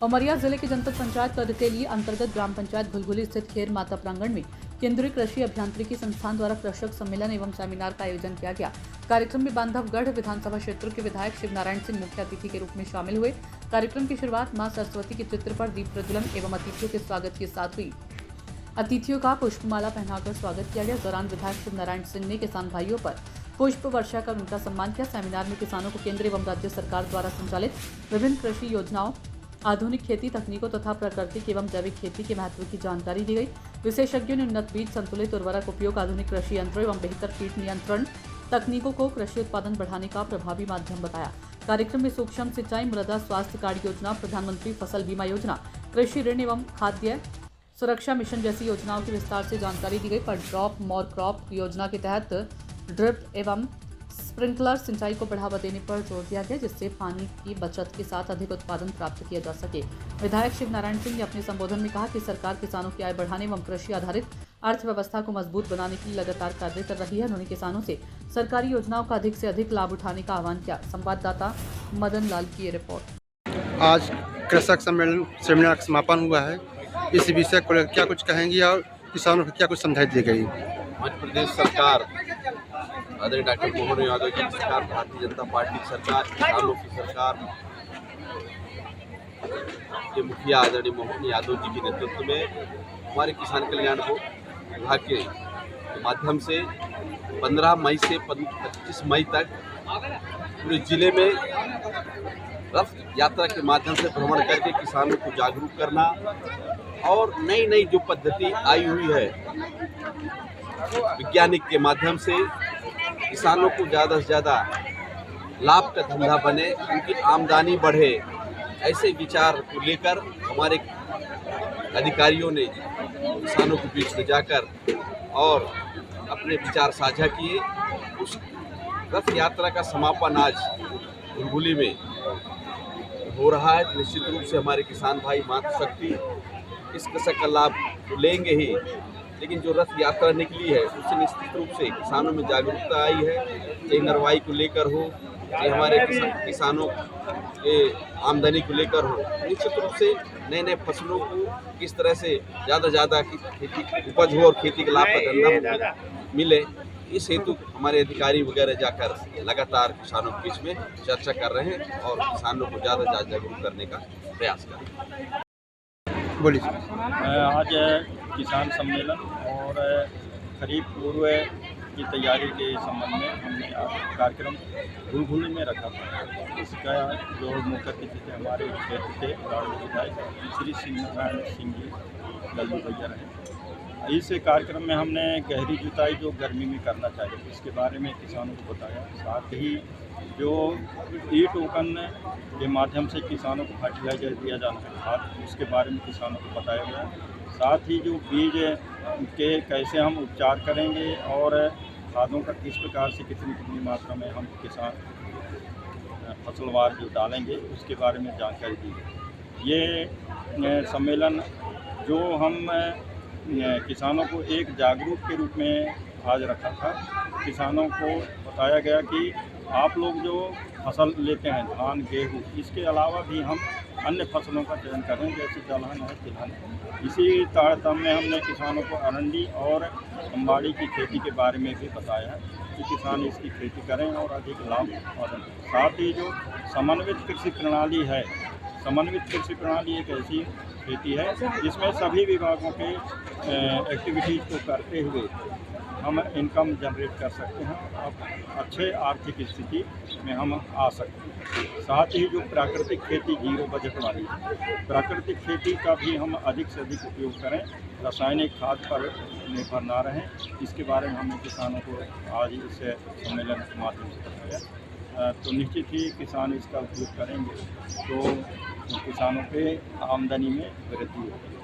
उमरिया जिले के जनपद पंचायत कदतेली अंतर्गत ग्राम पंचायत घुलघुली स्थित खेर माता प्रांगण में केंद्रीय कृषि अभियांत्रिकी संस्थान द्वारा कृषक सम्मेलन एवं सेमिनार का आयोजन किया गया। कार्यक्रम में बांधवगढ़ विधानसभा क्षेत्र के विधायक शिवनारायण सिंह मुख्य अतिथि के रूप में शामिल हुए। कार्यक्रम की शुरुआत मां सरस्वती के चित्र पर दीप प्रज्वलन एवं अतिथियों के स्वागत के साथ हुई। अतिथियों का पुष्पमाला पहनाकर स्वागत किया गया। दौरान विधायक शिवनारायण सिंह ने किसान भाइयों पर पुष्प वर्षा कर उनका सम्मान किया। सेमिनार में किसानों को केंद्र एवं राज्य सरकार द्वारा संचालित विभिन्न कृषि योजनाओं, आधुनिक खेती तकनीकों तथा प्राकृतिक एवं जैविक खेती के महत्व की जानकारी दी गई। विशेषज्ञों ने उन्नत बीज, संतुलित उर्वरक उपयोग, आधुनिक कृषि यंत्रों एवं बेहतर कीट नियंत्रण तकनीकों को कृषि उत्पादन बढ़ाने का प्रभावी माध्यम बताया। कार्यक्रम में सूक्ष्म सिंचाई, मृदा स्वास्थ्य कार्ड योजना, प्रधानमंत्री फसल बीमा योजना, कृषि ऋण एवं खाद्य सुरक्षा मिशन जैसी योजनाओं की विस्तार से जानकारी दी गई। पर ड्रॉप मोर क्रॉप योजना के तहत ड्रिप एवं स्प्रिंकलर सिंचाई को बढ़ावा देने पर जोर दिया गया, जिससे पानी की बचत के साथ अधिक उत्पादन प्राप्त किया जा सके। विधायक शिवनारायण सिंह ने अपने संबोधन में कहा कि सरकार किसानों की आय बढ़ाने एवं कृषि आधारित अर्थव्यवस्था को मजबूत बनाने के लिए लगातार कार्य कर रही है। उन्होंने किसानों से सरकारी योजनाओं का अधिक से अधिक लाभ उठाने का आह्वान किया। संवाददाता मदन लाल की रिपोर्ट। आज कृषक सम्मेलन सेमिनार का समापन हुआ है। इस विषय को लेकर क्या कुछ कहेंगी और किसानों को क्या कुछ समझाई दी गई? मध्य प्रदेश सरकार, आदरणीय डॉक्टर मोहन यादव जी की सरकार, भारतीय जनता पार्टी की सरकार, किसानों की सरकार के मुखिया आदरणीय मोहन यादव जी के नेतृत्व में हमारे किसान कल्याण विभाग के माध्यम से 15 मई से 25 मई तक पूरे जिले में रथ यात्रा के माध्यम से भ्रमण करके किसानों को जागरूक करना और नई नई जो पद्धति आई हुई है वैज्ञानिक के माध्यम से किसानों को ज़्यादा से ज़्यादा लाभ का धंधा बने, उनकी आमदनी बढ़े, ऐसे विचार को लेकर हमारे अधिकारियों ने किसानों के बीच में जाकर और अपने विचार साझा किए। उस रथ यात्रा का समापन आज घुलघुली में हो रहा है। निश्चित रूप से हमारे किसान भाई मातृशक्ति इस कृषक का लाभ तो लेंगे ही, लेकिन जो रथ यात्रा निकली है उससे निश्चित रूप से किसानों में जागरूकता आई है, चाहे नरवाई को लेकर हो, चाहे हमारे किसानों के आमदनी को लेकर हो। निश्चित रूप से नए नए फसलों को किस तरह से ज़्यादा खेती उपज हो और खेती के लाभ का धंधा मिले, इस हेतु हमारे अधिकारी वगैरह जाकर लगातार किसानों के बीच में चर्चा कर रहे हैं और किसानों को ज़्यादा जागरूक करने का प्रयास कर रहे हैं। बोलिए। आज किसान सम्मेलन और खरीफ पूर्व की तैयारी के संबंध में हमने कार्यक्रम घुलघुली में रखा था। इसका जो मुख्य अतिथि थे हमारे क्षेत्र के विधायक श्री शिवनारायण सिंह जी लल्लू भैया रहे। इस कार्यक्रम में हमने गहरी जुताई जो गर्मी में करना चाहिए इसके बारे में किसानों को बताया। साथ ही जो ई टोकन के माध्यम से किसानों को फर्टिलाइजर दिया जाना है खाद, उसके बारे में किसानों को बताया गया। साथ ही जो बीज के कैसे हम उपचार करेंगे और खादों का किस प्रकार से कितनी मात्रा में हम किसान फसलवार जो डालेंगे उसके बारे में जानकारी दी गई। ये सम्मेलन जो हम किसानों को एक जागरूक के रूप में आज रखा था। किसानों को बताया गया कि आप लोग जो फसल लेते हैं धान, गेहूँ, इसके अलावा भी हम अन्य फसलों का चयन करें, जैसे दलहन है, तिलहन है। इसी तारतम्य में हमने किसानों को अरंडी और अम्बाड़ी की खेती के बारे में भी बताया कि किसान इसकी खेती करें और अधिक लाभ उत्पादन करें। साथ ही जो समन्वित कृषि प्रणाली है, समन्वित कृषि प्रणाली एक ऐसी खेती है जिसमें सभी विभागों के एक्टिविटीज़ को करते हुए हम इनकम जनरेट कर सकते हैं और अच्छे आर्थिक स्थिति में हम आ सकते हैं। साथ ही जो प्राकृतिक खेती जीरो बजट वाली प्राकृतिक खेती का भी हम अधिक से अधिक उपयोग करें, रासायनिक खाद पर निर्भर ना रहें, इसके बारे में हमने किसानों को आज इस सम्मेलन के माध्यम से बताया। तो निश्चित ही किसान इसका उपयोग करेंगे तो किसानों के आमदनी में वृद्धि होगी।